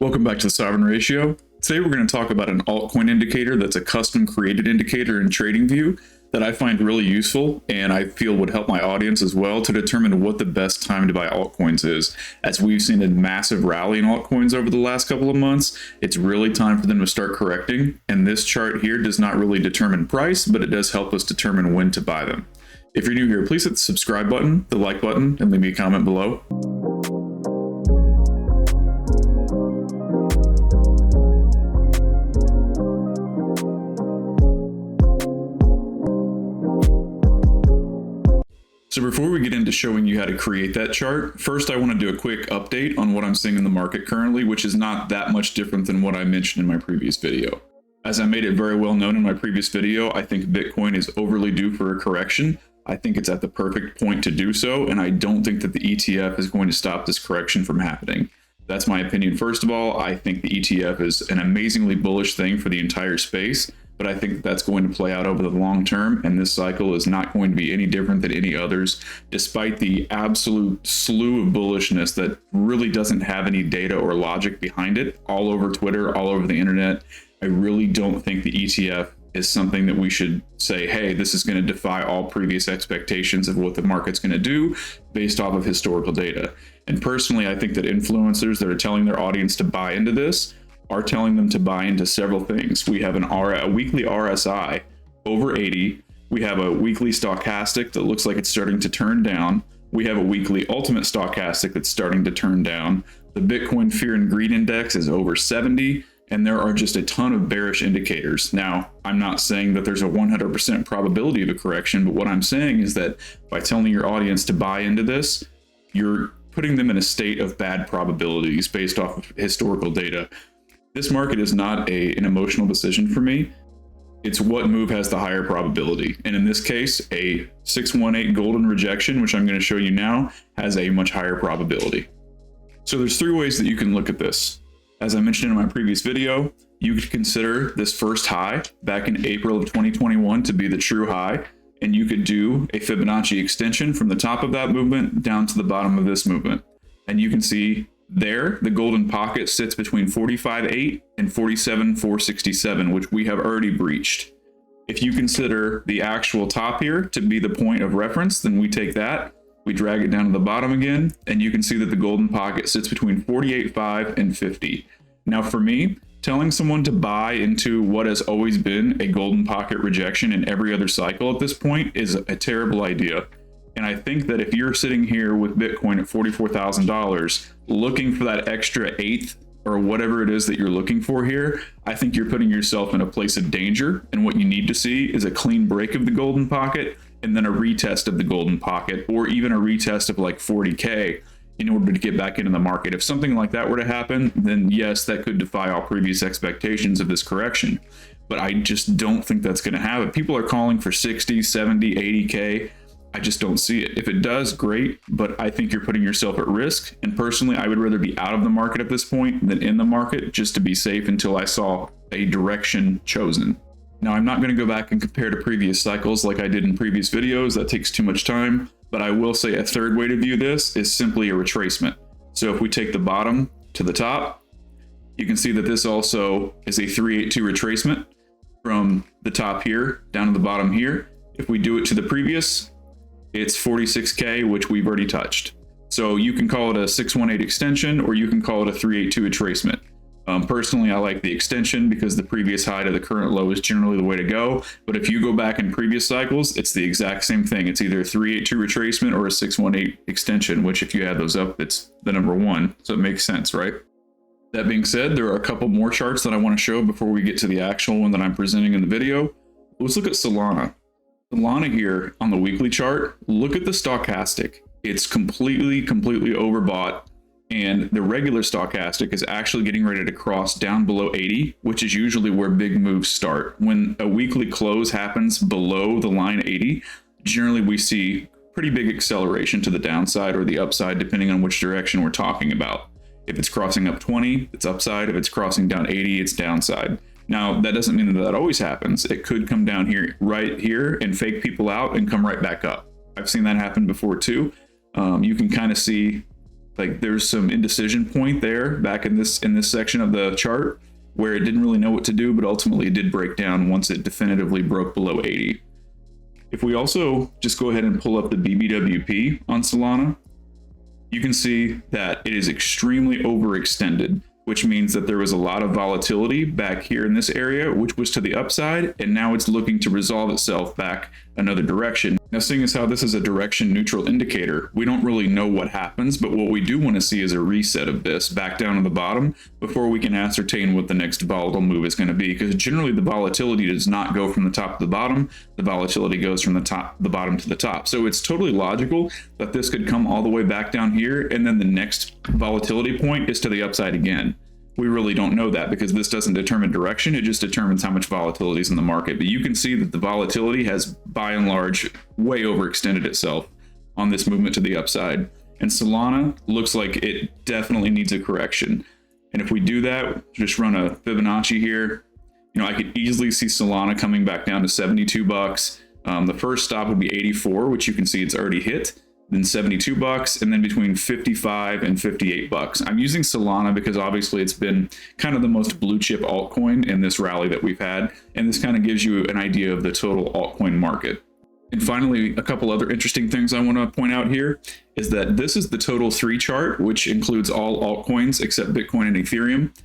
Welcome back to the Sovereign Ratio. Today we're going to talk about an altcoin indicator that's a custom created indicator in TradingView that I find really useful and I feel would help my audience as well to determine what the best time to buy altcoins is. As we've seen a massive rally in altcoins over the last couple of months, it's really time for them to start correcting, and this chart here does not really determine price, but it does help us determine when to buy them. If you're new here, please hit the subscribe button, the like button, and leave me a comment below. So before we get into showing you how to create that chart, first I want to do a quick update on what I'm seeing in the market currently, which is not that much different than what I mentioned in my previous video. As I made it very well known in my previous video, I think Bitcoin is overly due for a correction. I think it's at the perfect point to do so, and I don't think that the ETF is going to stop this correction from happening. That's my opinion. First of all, I think the ETF is an amazingly bullish thing for the entire space, but I think that's going to play out over the long term, and this cycle is not going to be any different than any others, despite the absolute slew of bullishness that really doesn't have any data or logic behind it all over Twitter, all over the internet. I really don't think the ETF is something that we should say, hey, this is going to defy all previous expectations of what the market's going to do based off of historical data. And personally, I think that influencers that are telling their audience to buy into this are telling them to buy into several things. We have a weekly RSI over 80. We have a weekly stochastic that looks like it's starting to turn down. We have a weekly ultimate stochastic that's starting to turn down. The Bitcoin Fear and Greed Index is over 70. And there are just a ton of bearish indicators. Now, I'm not saying that there's a 100% probability of a correction, but what I'm saying is that by telling your audience to buy into this, you're putting them in a state of bad probabilities based off of historical data. This market is not an emotional decision for me. It's what move has the higher probability. And in this case, a 618 golden rejection, which I'm going to show you now, has a much higher probability. So there's three ways that you can look at this. As I mentioned in my previous video, you could consider this first high back in April of 2021 to be the true high, and you could do a Fibonacci extension from the top of that movement down to the bottom of this movement. And you can see there, the golden pocket sits between 45.8 and 47.467, which we have already breached. If you consider the actual top here to be the point of reference, then we take that. We drag it down to the bottom again, and you can see that the golden pocket sits between 48.5 and 50. Now for me, telling someone to buy into what has always been a golden pocket rejection in every other cycle at this point is a terrible idea. And I think that if you're sitting here with Bitcoin at $44,000 looking for that extra eighth or whatever it is that you're looking for here, I think you're putting yourself in a place of danger. And what you need to see is a clean break of the golden pocket and then a retest of the golden pocket, or even a retest of like 40K in order to get back into the market. If something like that were to happen, then yes, that could defy all previous expectations of this correction. But I just don't think that's going to happen. People are calling for 60, 70, 80K. I just don't see it. If it does, great, but I think you're putting yourself at risk. And personally, I would rather be out of the market at this point than in the market, just to be safe until I saw a direction chosen. Now, I'm not going to go back and compare to previous cycles like I did in previous videos. That takes too much time, but I will say a third way to view this is simply a retracement. So if we take the bottom to the top, you can see that this also is a 382 retracement from the top here down to the bottom here. If we do it to the previous, it's 46K, which we've already touched. So you can call it a 618 extension, or you can call it a 382 retracement. Personally, I like the extension because the previous high to the current low is generally the way to go. But if you go back in previous cycles, it's the exact same thing. It's either a 382 retracement or a 618 extension, which if you add those up, it's the number one. So it makes sense, right? That being said, there are a couple more charts that I want to show before we get to the actual one that I'm presenting in the video. Let's look at Solana. Solana here on the weekly chart, look at the stochastic. It's completely overbought. And the regular stochastic is actually getting ready to cross down below 80, which is usually where big moves start. When a weekly close happens below the line 80, generally we see pretty big acceleration to the downside or the upside, depending on which direction we're talking about. If it's crossing up 20, it's upside. If it's crossing down 80, it's downside. Now, that doesn't mean that that always happens. It could come down here, right here, and fake people out and come right back up. I've seen that happen before too. You can kind of see Like there's some indecision point there back in this section of the chart where it didn't really know what to do, but ultimately it did break down once it definitively broke below 80. If we also just go ahead and pull up the BBWP on Solana, you can see that it is extremely overextended, which means that there was a lot of volatility back here in this area, which was to the upside, and now it's looking to resolve itself back another direction. Now, seeing as how this is a direction neutral indicator, we don't really know what happens, but what we do want to see is a reset of this back down to the bottom before we can ascertain what the next volatile move is going to be, because generally the volatility does not go from the top to the bottom. The volatility goes from the bottom to the top. So it's totally logical that this could come all the way back down here, and then the next volatility point is to the upside again. We really don't know that because this doesn't determine direction. It just determines how much volatility is in the market. But you can see that the volatility has, by and large, way overextended itself on this movement to the upside. And Solana looks like it definitely needs a correction. And if we do that, just run a Fibonacci here, I could easily see Solana coming back down to 72 bucks. The first stop would be 84, which you can see it's already hit. Then 72 bucks, and then between 55 and 58 bucks. I'm using Solana because obviously it's been kind of the most blue chip altcoin in this rally that we've had, and this kind of gives you an idea of the total altcoin market. And finally, a couple other interesting things I want to point out here is that this is the total 3 chart, which includes all altcoins except Bitcoin and Ethereum,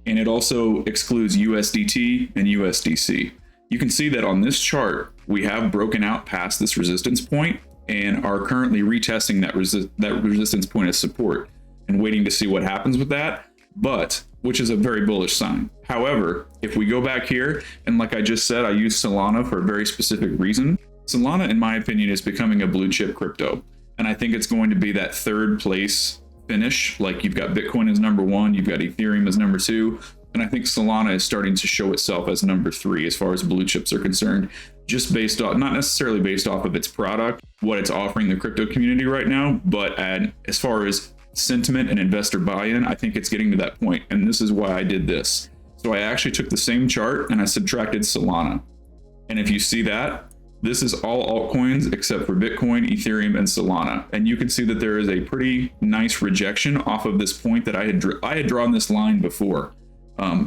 and it also excludes USDT and USDC. You can see that on this chart, we have broken out past this resistance point and are currently retesting that resistance point as support and waiting to see what happens with that, which is a very bullish sign. However, if we go back here, and like I just said, I use Solana for a very specific reason. Solana, in my opinion, is becoming a blue chip crypto. And I think it's going to be that 3rd place finish. Like you've got Bitcoin as number 1, you've got Ethereum as number 2. And I think Solana is starting to show itself as number 3 as far as blue chips are concerned, just based off, not necessarily based off of its product, what it's offering the crypto community right now, but as far as sentiment and investor buy-in, I think it's getting to that point. And this is why I did this. So I actually took the same chart and I subtracted Solana. And if you see that, this is all altcoins except for Bitcoin, Ethereum, and Solana. And you can see that there is a pretty nice rejection off of this point that I had drawn this line before.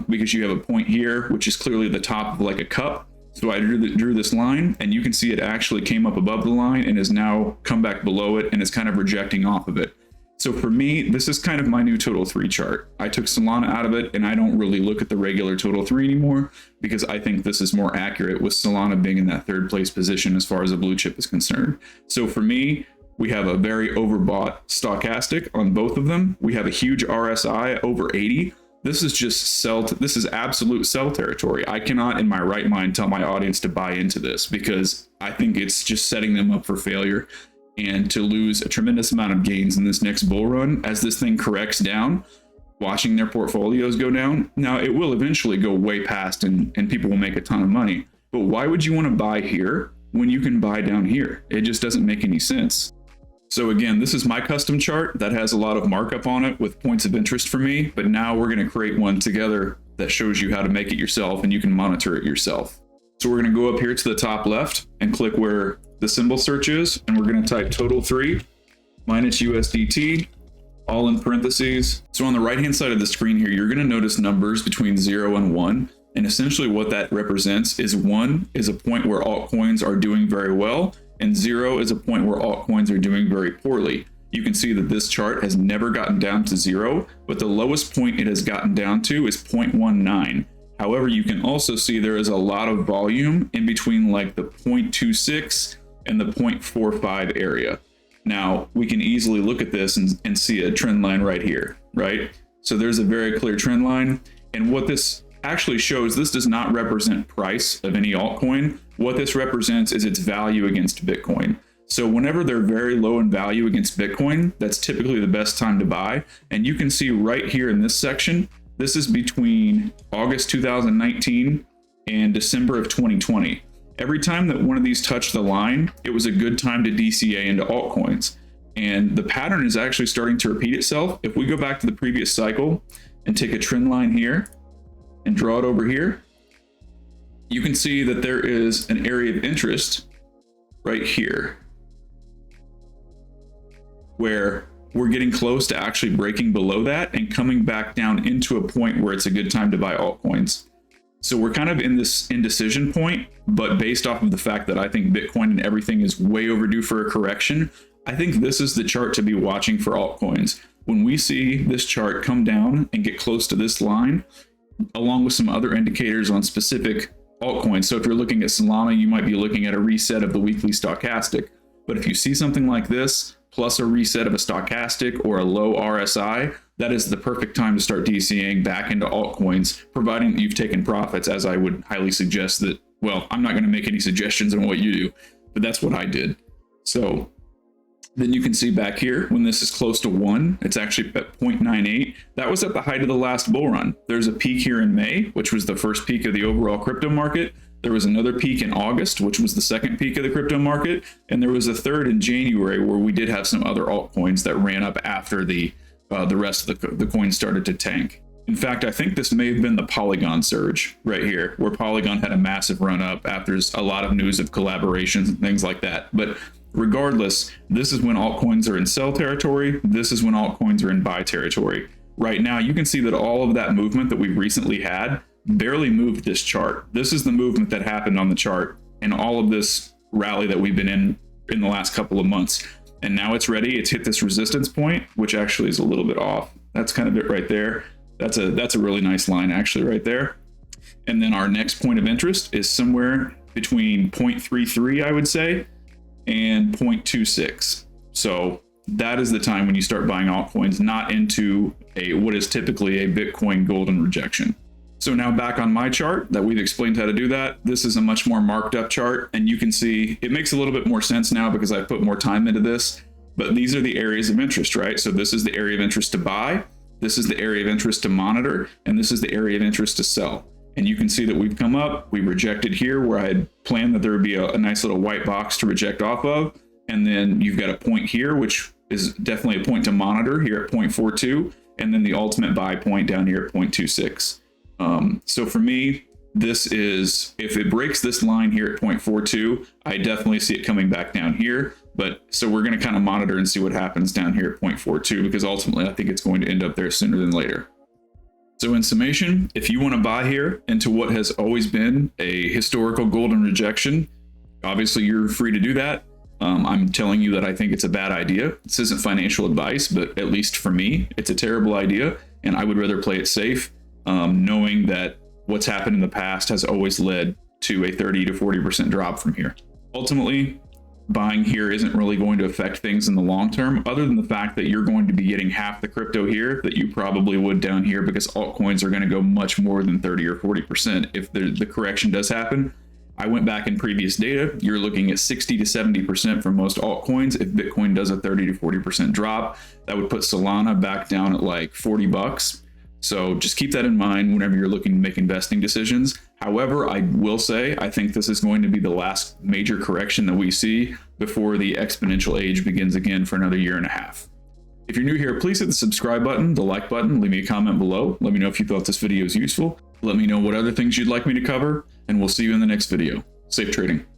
Because you have a point here, which is clearly the top of like a cup. So I drew this line, and you can see it actually came up above the line and has now come back below it and is kind of rejecting off of it. So for me, this is kind of my new total 3 chart. I took Solana out of it, and I don't really look at the regular total 3 anymore because I think this is more accurate with Solana being in that 3rd place position as far as a blue chip is concerned. So for me, we have a very overbought stochastic on both of them. We have a huge RSI over 80. This is just this is absolute sell territory. I cannot in my right mind tell my audience to buy into this because I think it's just setting them up for failure and to lose a tremendous amount of gains in this next bull run as this thing corrects down, watching their portfolios go down. Now it will eventually go way past and people will make a ton of money, but why would you want to buy here when you can buy down here? It just doesn't make any sense. So again, this is my custom chart that has a lot of markup on it with points of interest for me, but now we're going to create one together that shows you how to make it yourself and you can monitor it yourself. So we're going to go up here to the top left and click where the symbol search is, and we're going to type total 3 minus USDT, all in parentheses. So on the right hand side of the screen here, you're going to notice numbers between 0 and 1. And essentially what that represents is 1 is a point where altcoins are doing very well, and 0 is a point where altcoins are doing very poorly. You can see that this chart has never gotten down to 0, but the lowest point it has gotten down to is 0.19. However, you can also see there is a lot of volume in between like the 0.26 and the 0.45 area. Now, we can easily look at this and see a trend line right here, right? So there's a very clear trend line. And what this actually shows, this does not represent price of any altcoin. What this represents is its value against Bitcoin. So whenever they're very low in value against Bitcoin, that's typically the best time to buy. And you can see right here in this section, this is between August 2019 and December of 2020. Every time that one of these touched the line, it was a good time to DCA into altcoins. And the pattern is actually starting to repeat itself. If we go back to the previous cycle and take a trend line here and draw it over here, you can see that there is an area of interest right here, where we're getting close to actually breaking below that and coming back down into a point where it's a good time to buy altcoins. So we're kind of in this indecision point, but based off of the fact that I think Bitcoin and everything is way overdue for a correction, I think this is the chart to be watching for altcoins. When we see this chart come down and get close to this line, along with some other indicators on specific altcoins. So if you're looking at Solana, you might be looking at a reset of the weekly stochastic. But if you see something like this, plus a reset of a stochastic or a low RSI, that is the perfect time to start DCAing back into altcoins, providing that you've taken profits, as I would highly suggest that, well, I'm not going to make any suggestions on what you do, but that's what I did. So then you can see back here, when this is close to 1, it's actually at 0.98. That was at the height of the last bull run. There's a peak here in May, which was the first peak of the overall crypto market. There was another peak in August, which was the second peak of the crypto market. And there was a third in January where we did have some other altcoins that ran up after the rest of the coins started to tank. In fact, I think this may have been the Polygon surge right here, where Polygon had a massive run up after a lot of news of collaborations and things like that. But regardless, this is when altcoins are in sell territory. This is when altcoins are in buy territory. Right now, you can see that all of that movement that we've recently had barely moved this chart. This is the movement that happened on the chart and all of this rally that we've been in the last couple of months. And now it's ready. It's hit this resistance point, which actually is a little bit off. That's kind of it right there. That's a really nice line actually right there. And then our next point of interest is somewhere between 0.33, I would say, and 0.26. So that is the time when you start buying altcoins, not into what is typically a Bitcoin golden rejection. So now back on my chart that we've explained how to do that. This is a much more marked up chart, and you can see it makes a little bit more sense now because I put more time into this, but these are the areas of interest, right? So this is the area of interest to buy, this is the area of interest to monitor, and this is the area of interest to sell. And you can see that we've come up, we rejected here where I had planned that there would be a nice little white box to reject off of. And then you've got a point here, which is definitely a point to monitor here at 0.42. And then the ultimate buy point down here at 0.26. So for me, this is, if it breaks this line here at 0.42, I definitely see it coming back down here. But so we're going to kind of monitor and see what happens down here at 0.42, because ultimately I think it's going to end up there sooner than later. So in summation, if you want to buy here into what has always been a historical golden rejection, obviously you're free to do that. I'm telling you that I think it's a bad idea. This isn't financial advice, but at least for me, it's a terrible idea. And I would rather play it safe, knowing that what's happened in the past has always led to a 30 to 40% drop from here. Ultimately, buying here isn't really going to affect things in the long term, other than the fact that you're going to be getting half the crypto here that you probably would down here, because altcoins are going to go much more than 30 or 40% if the correction does happen. I went back in previous data. You're looking at 60 to 70% for most altcoins. If Bitcoin does a 30 to 40% drop, that would put Solana back down at like $40. So just keep that in mind whenever you're looking to make investing decisions. However, I will say, I think this is going to be the last major correction that we see before the exponential age begins again for another year and a half. If you're new here, please hit the subscribe button, the like button, leave me a comment below. Let me know if you thought this video was useful. Let me know what other things you'd like me to cover, and we'll see you in the next video. Safe trading.